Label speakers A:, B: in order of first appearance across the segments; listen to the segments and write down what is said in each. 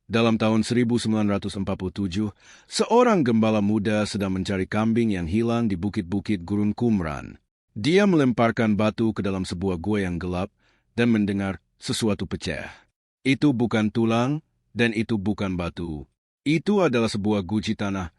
A: Dalam tahun 1947, seorang gembala muda sedang mencari kambing yang hilang di bukit-bukit Gurun Qumran. Dia melemparkan batu ke dalam sebuah gua yang gelap dan mendengar sesuatu pecah. Itu bukan tulang dan itu bukan batu. Itu adalah sebuah guci tanah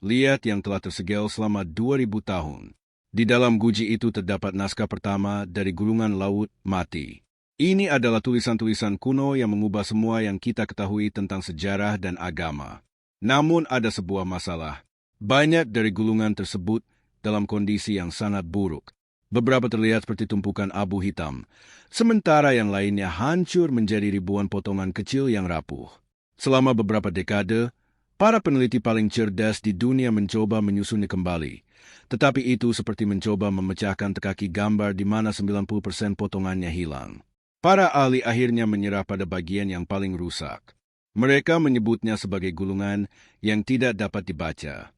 A: liat yang telah tersegel selama 2000 tahun. Di dalam guji itu terdapat naskah pertama dari gulungan laut mati. Ini adalah tulisan-tulisan kuno yang mengubah semua yang kita ketahui tentang sejarah dan agama. Namun ada sebuah masalah. Banyak dari gulungan tersebut dalam kondisi yang sangat buruk. Beberapa terlihat seperti tumpukan abu hitam, sementara yang lainnya hancur menjadi ribuan potongan kecil yang rapuh. Selama beberapa dekade, para peneliti paling cerdas di dunia mencoba menyusunnya kembali. Tetapi itu seperti mencoba memecahkan tekaki gambar di mana 90% potongannya hilang. Para ahli akhirnya menyerah pada bagian yang paling rusak. Mereka menyebutnya sebagai gulungan yang tidak dapat dibaca.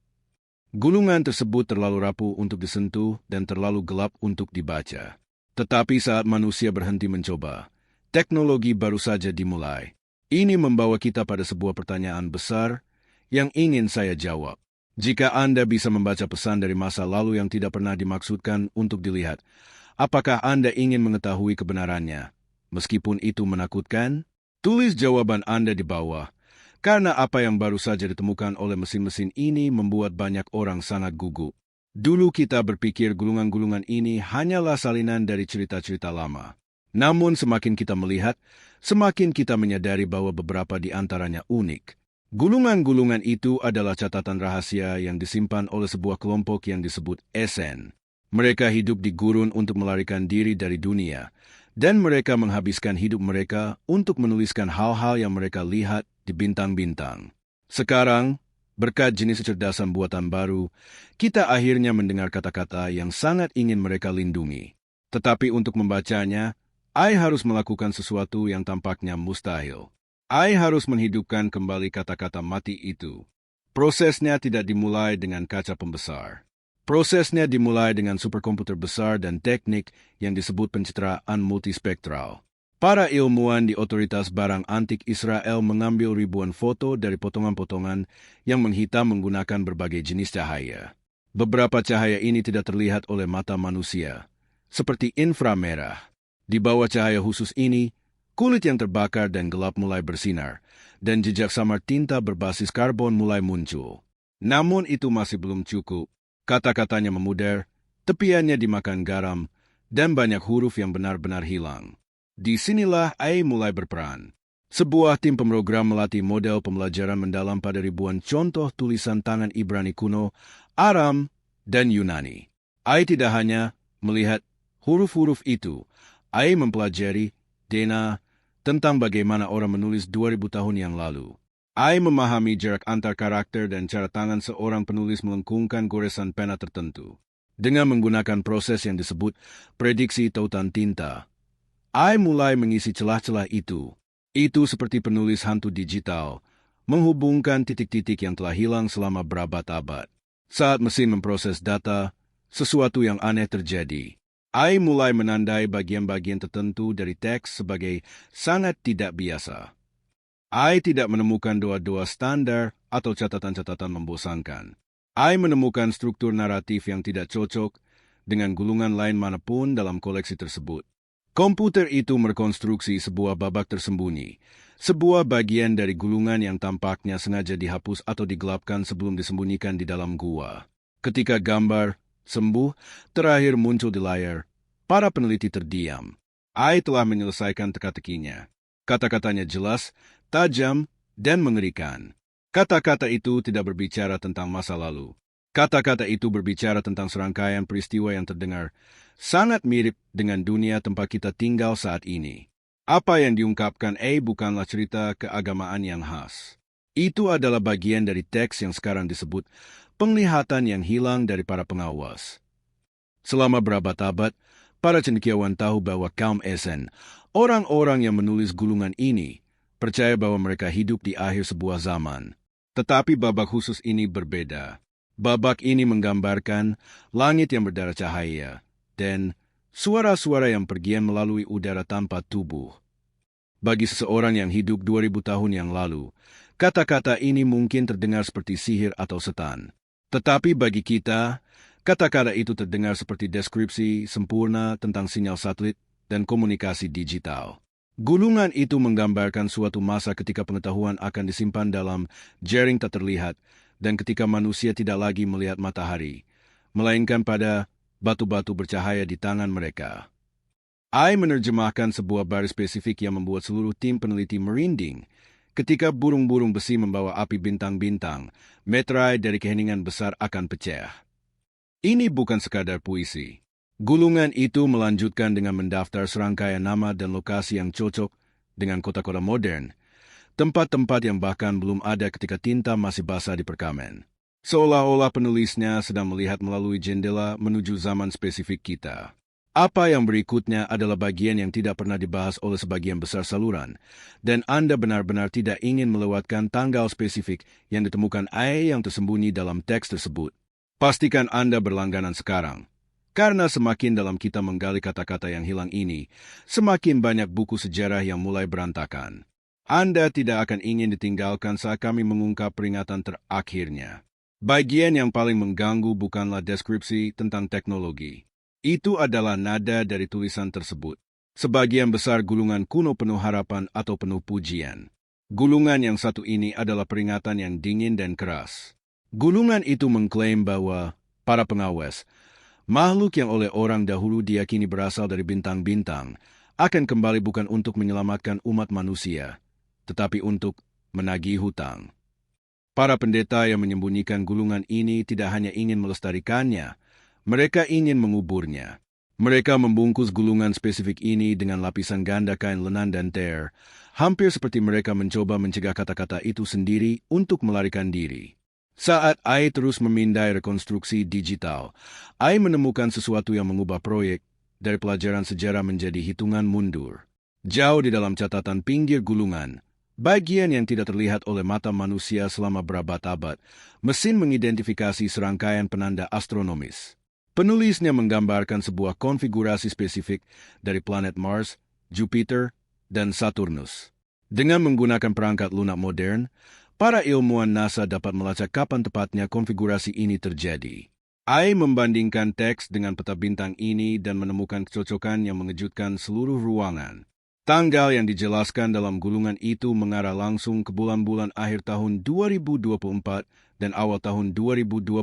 A: Gulungan tersebut terlalu rapuh untuk disentuh dan terlalu gelap untuk dibaca. Tetapi saat manusia berhenti mencoba, teknologi baru saja dimulai. Ini membawa kita pada sebuah pertanyaan besar yang ingin saya jawab. Jika Anda bisa membaca pesan dari masa lalu yang tidak pernah dimaksudkan untuk dilihat, apakah Anda ingin mengetahui kebenarannya? Meskipun itu menakutkan, tulis jawaban Anda di bawah, karena apa yang baru saja ditemukan oleh mesin-mesin ini membuat banyak orang sangat gugup. Dulu kita berpikir gulungan-gulungan ini hanyalah salinan dari cerita-cerita lama. Namun semakin kita melihat, semakin kita menyadari bahwa beberapa di antaranya unik. Gulungan-gulungan itu adalah catatan rahasia yang disimpan oleh sebuah kelompok yang disebut SN. Mereka hidup di gurun untuk melarikan diri dari dunia, dan mereka menghabiskan hidup mereka untuk menuliskan hal-hal yang mereka lihat di bintang-bintang. Sekarang, berkat jenis kecerdasan buatan baru, kita akhirnya mendengar kata-kata yang sangat ingin mereka lindungi. Tetapi untuk membacanya, I harus melakukan sesuatu yang tampaknya mustahil. I harus menghidupkan kembali kata-kata mati itu. Prosesnya tidak dimulai dengan kaca pembesar. Prosesnya dimulai dengan superkomputer besar dan teknik yang disebut pencitraan multispektral. Para ilmuwan di Otoritas Barang Antik Israel mengambil ribuan foto dari potongan-potongan yang menghitam menggunakan berbagai jenis cahaya. Beberapa cahaya ini tidak terlihat oleh mata manusia, seperti inframerah. Di bawah cahaya khusus ini, kulit yang terbakar dan gelap mulai bersinar, dan jejak samar tinta berbasis karbon mulai muncul. Namun itu masih belum cukup. Kata-katanya memudar, tepiannya dimakan garam, dan banyak huruf yang benar-benar hilang. Disinilah AI mulai berperan. Sebuah tim pemrogram melatih model pembelajaran mendalam pada ribuan contoh tulisan tangan Ibrani kuno, Aram, dan Yunani. AI tidak hanya melihat huruf-huruf itu, AI mempelajari DNA tentang bagaimana orang menulis 2000 tahun yang lalu. AI memahami jarak antar karakter dan cara tangan seorang penulis melengkungkan goresan pena tertentu. Dengan menggunakan proses yang disebut prediksi tautan tinta, AI mulai mengisi celah-celah itu. Itu seperti penulis hantu digital, menghubungkan titik-titik yang telah hilang selama berabad-abad. Saat mesin memproses data, sesuatu yang aneh terjadi. AI mulai menandai bagian-bagian tertentu dari teks sebagai sangat tidak biasa. AI tidak menemukan doa-doa standar atau catatan-catatan membosankan. AI menemukan struktur naratif yang tidak cocok dengan gulungan lain manapun dalam koleksi tersebut. Komputer itu merekonstruksi sebuah babak tersembunyi, sebuah bagian dari gulungan yang tampaknya sengaja dihapus atau digelapkan sebelum disembunyikan di dalam gua. Ketika gambar sembuh terakhir muncul di layar, para peneliti terdiam. AI telah menyelesaikan teka-tekinya. Kata-katanya jelas, tajam, dan mengerikan. Kata-kata itu tidak berbicara tentang masa lalu. Kata-kata itu berbicara tentang serangkaian peristiwa yang terdengar sangat mirip dengan dunia tempat kita tinggal saat ini. Apa yang diungkapkan A bukanlah cerita keagamaan yang khas. Itu adalah bagian dari teks yang sekarang disebut penglihatan yang hilang dari para pengawas. Selama berabad-abad, para cendekiawan tahu bahwa kaum SN, orang-orang yang menulis gulungan ini, percaya bahwa mereka hidup di akhir sebuah zaman. Tetapi babak khusus ini berbeda. Babak ini menggambarkan langit yang berdarah cahaya dan suara-suara yang pergian melalui udara tanpa tubuh. Bagi seseorang yang hidup 2000 tahun yang lalu, kata-kata ini mungkin terdengar seperti sihir atau setan. Tetapi bagi kita, kata-kata itu terdengar seperti deskripsi sempurna tentang sinyal satelit dan komunikasi digital. Gulungan itu menggambarkan suatu masa ketika pengetahuan akan disimpan dalam jaring tak terlihat dan ketika manusia tidak lagi melihat matahari, melainkan pada batu-batu bercahaya di tangan mereka. I menerjemahkan sebuah baris spesifik yang membuat seluruh tim peneliti merinding ketika burung-burung besi membawa api bintang-bintang, meterai dari keheningan besar akan pecah. Ini bukan sekadar puisi. Gulungan itu melanjutkan dengan mendaftar serangkaian nama dan lokasi yang cocok dengan kota-kota modern, tempat-tempat yang bahkan belum ada ketika tinta masih basah di perkamen. Seolah-olah penulisnya sedang melihat melalui jendela menuju zaman spesifik kita. Apa yang berikutnya adalah bagian yang tidak pernah dibahas oleh sebagian besar saluran, dan Anda benar-benar tidak ingin melewatkan tanggal spesifik yang ditemukan yang tersembunyi dalam teks tersebut. Pastikan Anda berlangganan sekarang, karena semakin dalam kita menggali kata-kata yang hilang ini, semakin banyak buku sejarah yang mulai berantakan. Anda tidak akan ingin ditinggalkan saat kami mengungkap peringatan terakhirnya. Bagian yang paling mengganggu bukanlah deskripsi tentang teknologi. Itu adalah nada dari tulisan tersebut. Sebagian besar gulungan kuno penuh harapan atau penuh pujian. Gulungan yang satu ini adalah peringatan yang dingin dan keras. Gulungan itu mengklaim bahwa para pengawas, makhluk yang oleh orang dahulu diyakini berasal dari bintang-bintang, akan kembali bukan untuk menyelamatkan umat manusia, tetapi untuk menagih hutang. Para pendeta yang menyembunyikan gulungan ini tidak hanya ingin melestarikannya, mereka ingin menguburnya. Mereka membungkus gulungan spesifik ini dengan lapisan ganda kain lenan dan ter, hampir seperti mereka mencoba mencegah kata-kata itu sendiri untuk melarikan diri. Saat I terus memindai rekonstruksi digital, I menemukan sesuatu yang mengubah proyek dari pelajaran sejarah menjadi hitungan mundur. Jauh di dalam catatan pinggir gulungan, bagian yang tidak terlihat oleh mata manusia selama berabad-abad, mesin mengidentifikasi serangkaian penanda astronomis. Penulisnya menggambarkan sebuah konfigurasi spesifik dari planet Mars, Jupiter, dan Saturnus. Dengan menggunakan perangkat lunak modern, para ilmuwan NASA dapat melacak kapan tepatnya konfigurasi ini terjadi. I membandingkan teks dengan peta bintang ini dan menemukan kecocokan yang mengejutkan seluruh ruangan. Tanggal yang dijelaskan dalam gulungan itu mengarah langsung ke bulan-bulan akhir tahun 2024 dan awal tahun 2025.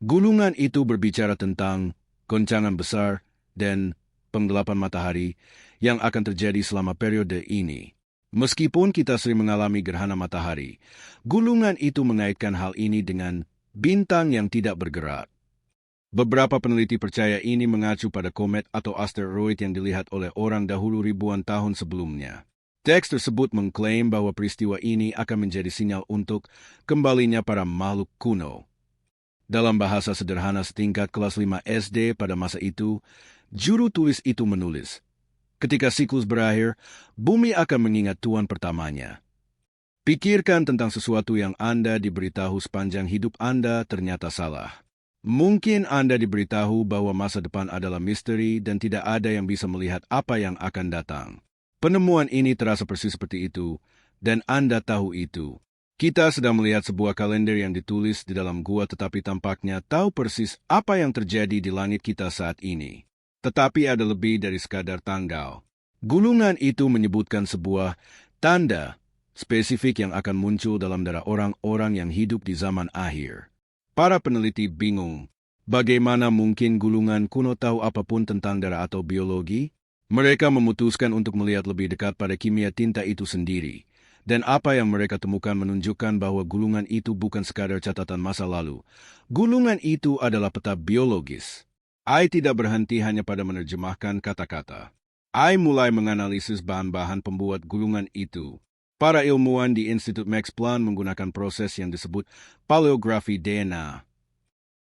A: Gulungan itu berbicara tentang goncangan besar dan penggelapan matahari yang akan terjadi selama periode ini. Meskipun kita sering mengalami gerhana matahari, gulungan itu mengaitkan hal ini dengan bintang yang tidak bergerak. Beberapa peneliti percaya ini mengacu pada komet atau asteroid yang dilihat oleh orang dahulu ribuan tahun sebelumnya. Teks tersebut mengklaim bahwa peristiwa ini akan menjadi sinyal untuk kembalinya para makhluk kuno. Dalam bahasa sederhana setingkat kelas 5 SD pada masa itu, juru tulis itu menulis, ketika siklus berakhir, bumi akan mengingat tuan pertamanya. Pikirkan tentang sesuatu yang Anda diberitahu sepanjang hidup Anda ternyata salah. Mungkin Anda diberitahu bahwa masa depan adalah misteri dan tidak ada yang bisa melihat apa yang akan datang. Penemuan ini terasa persis seperti itu, dan Anda tahu itu. Kita sedang melihat sebuah kalender yang ditulis di dalam gua tetapi tampaknya tahu persis apa yang terjadi di langit kita saat ini. Tetapi ada lebih dari sekadar tanggal. Gulungan itu menyebutkan sebuah tanda spesifik yang akan muncul dalam darah orang-orang yang hidup di zaman akhir. Para peneliti bingung, bagaimana mungkin gulungan kuno tahu apapun tentang darah atau biologi? Mereka memutuskan untuk melihat lebih dekat pada kimia tinta itu sendiri. Dan apa yang mereka temukan menunjukkan bahwa gulungan itu bukan sekadar catatan masa lalu. Gulungan itu adalah peta biologis. I tidak berhenti hanya pada menerjemahkan kata-kata. I mulai menganalisis bahan-bahan pembuat gulungan itu. Para ilmuwan di Institut Max Planck menggunakan proses yang disebut paleografi DNA.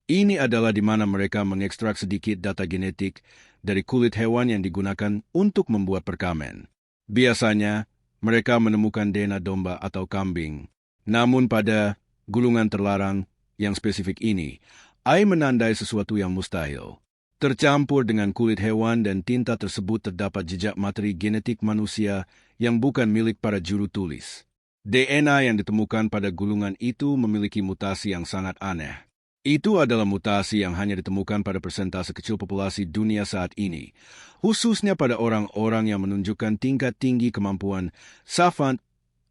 A: Ini adalah di mana mereka mengekstrak sedikit data genetik dari kulit hewan yang digunakan untuk membuat perkamen. Biasanya, mereka menemukan DNA domba atau kambing. Namun pada gulungan terlarang yang spesifik ini, I menandai sesuatu yang mustahil. Tercampur dengan kulit hewan dan tinta tersebut terdapat jejak materi genetik manusia yang bukan milik para juru tulis. DNA yang ditemukan pada gulungan itu memiliki mutasi yang sangat aneh. Itu adalah mutasi yang hanya ditemukan pada persentase kecil populasi dunia saat ini, khususnya pada orang-orang yang menunjukkan tingkat tinggi kemampuan savant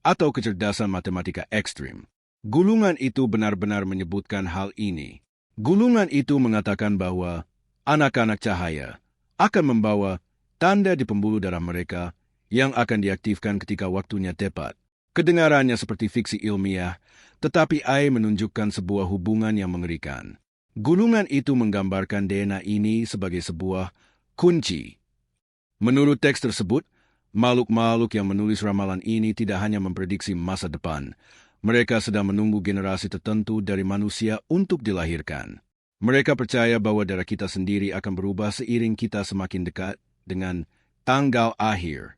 A: atau kecerdasan matematika ekstrim. Gulungan itu benar-benar menyebutkan hal ini. Gulungan itu mengatakan bahwa anak-anak cahaya akan membawa tanda di pembuluh darah mereka yang akan diaktifkan ketika waktunya tepat. Kedengarannya seperti fiksi ilmiah, tetapi AI menunjukkan sebuah hubungan yang mengerikan. Gulungan itu menggambarkan DNA ini sebagai sebuah kunci. Menurut teks tersebut, makhluk-makhluk yang menulis ramalan ini tidak hanya memprediksi masa depan. Mereka sedang menunggu generasi tertentu dari manusia untuk dilahirkan. Mereka percaya bahwa darah kita sendiri akan berubah seiring kita semakin dekat dengan tanggal akhir.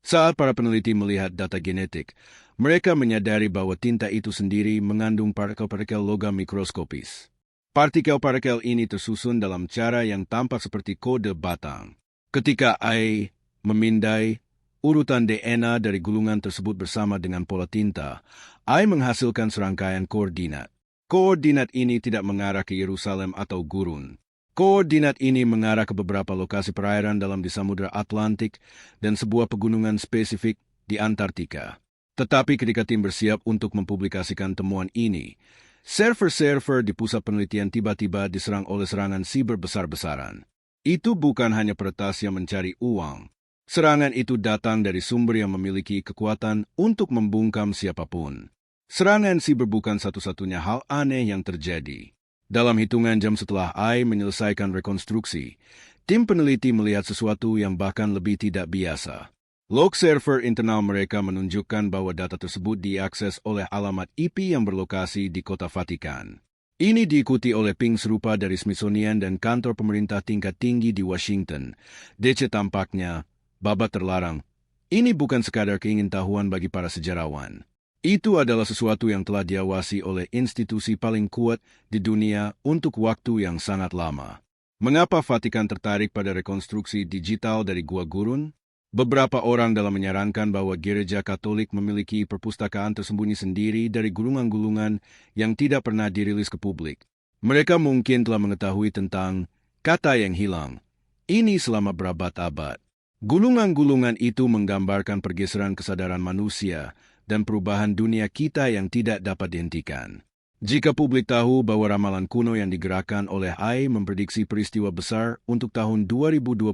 A: Saat para peneliti melihat data genetik, mereka menyadari bahwa tinta itu sendiri mengandung partikel-partikel logam mikroskopis. Partikel-partikel ini tersusun dalam cara yang tampak seperti kode batang. Ketika AI memindai urutan DNA dari gulungan tersebut bersama dengan pola tinta, AI menghasilkan serangkaian koordinat. Koordinat ini tidak mengarah ke Yerusalem atau gurun. Koordinat ini mengarah ke beberapa lokasi perairan dalam di Samudra Atlantik dan sebuah pegunungan spesifik di Antartika. Tetapi ketika tim bersiap untuk mempublikasikan temuan ini, server-server di pusat penelitian tiba-tiba diserang oleh serangan siber besar-besaran. Itu bukan hanya peretas yang mencari uang. Serangan itu datang dari sumber yang memiliki kekuatan untuk membungkam siapapun. Serangan siber bukan satu-satunya hal aneh yang terjadi. Dalam hitungan jam setelah AI menyelesaikan rekonstruksi, tim peneliti melihat sesuatu yang bahkan lebih tidak biasa. Log server internal mereka menunjukkan bahwa data tersebut diakses oleh alamat IP yang berlokasi di Kota Vatikan. Ini diikuti oleh ping serupa dari Smithsonian dan kantor pemerintah tingkat tinggi di Washington. DC tampaknya, babak terlarang. Ini bukan sekadar keingintahuan bagi para sejarawan. Itu adalah sesuatu yang telah diawasi oleh institusi paling kuat di dunia untuk waktu yang sangat lama. Mengapa Vatikan tertarik pada rekonstruksi digital dari Gua Gurun? Beberapa orang dalam menyarankan bahwa Gereja Katolik memiliki perpustakaan tersembunyi sendiri dari gulungan-gulungan yang tidak pernah dirilis ke publik. Mereka mungkin telah mengetahui tentang kata yang hilang. Ini selama berabad-abad. Gulungan-gulungan itu menggambarkan pergeseran kesadaran manusia dan perubahan dunia kita yang tidak dapat dihentikan. Jika publik tahu bahwa ramalan kuno yang digerakkan oleh AI memprediksi peristiwa besar untuk tahun 2025,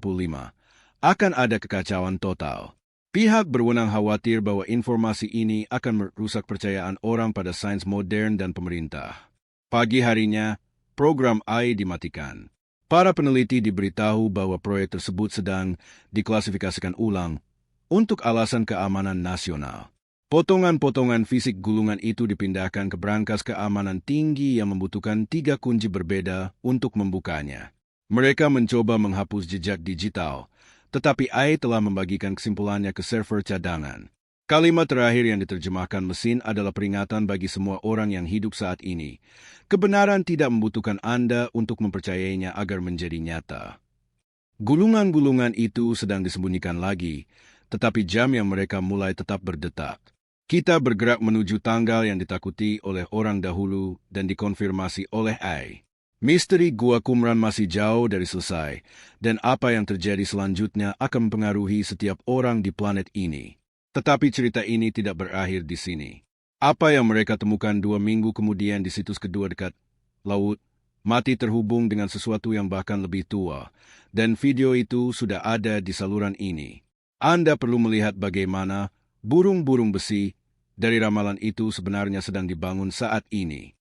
A: akan ada kekacauan total. Pihak berwenang khawatir bahwa informasi ini akan merusak percayaan orang pada sains modern dan pemerintah. Pagi harinya, program AI dimatikan. Para peneliti diberitahu bahwa proyek tersebut sedang diklasifikasikan ulang untuk alasan keamanan nasional. Potongan-potongan fisik gulungan itu dipindahkan ke brankas keamanan tinggi yang membutuhkan 3 kunci berbeda untuk membukanya. Mereka mencoba menghapus jejak digital, tetapi AI telah membagikan kesimpulannya ke server cadangan. Kalimat terakhir yang diterjemahkan mesin adalah peringatan bagi semua orang yang hidup saat ini. Kebenaran tidak membutuhkan Anda untuk mempercayainya agar menjadi nyata. Gulungan-gulungan itu sedang disembunyikan lagi, tetapi jam yang mereka mulai tetap berdetak. Kita bergerak menuju tanggal yang ditakuti oleh orang dahulu dan dikonfirmasi oleh AI. Misteri Gua Qumran masih jauh dari selesai, dan apa yang terjadi selanjutnya akan mempengaruhi setiap orang di planet ini. Tetapi cerita ini tidak berakhir di sini. Apa yang mereka temukan 2 minggu kemudian di situs kedua dekat laut, mati terhubung dengan sesuatu yang bahkan lebih tua, dan video itu sudah ada di saluran ini. Anda perlu melihat bagaimana burung-burung besi dari ramalan itu sebenarnya sedang dibangun saat ini.